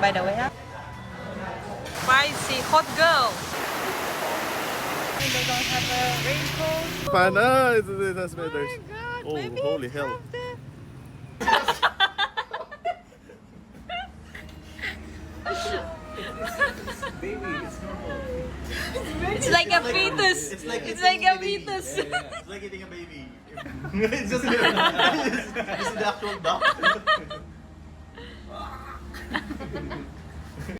by the way. Huh? Spicy hot girl. And they don't have a raincoat. Pana, it has feathers. Oh my god, Oh, maybe holy it's hell. have the... Baby, it's normal. It's like a fetus. It's like It's eating like a a baby. fetus. It's like eating a baby. It's just it's the actual duck.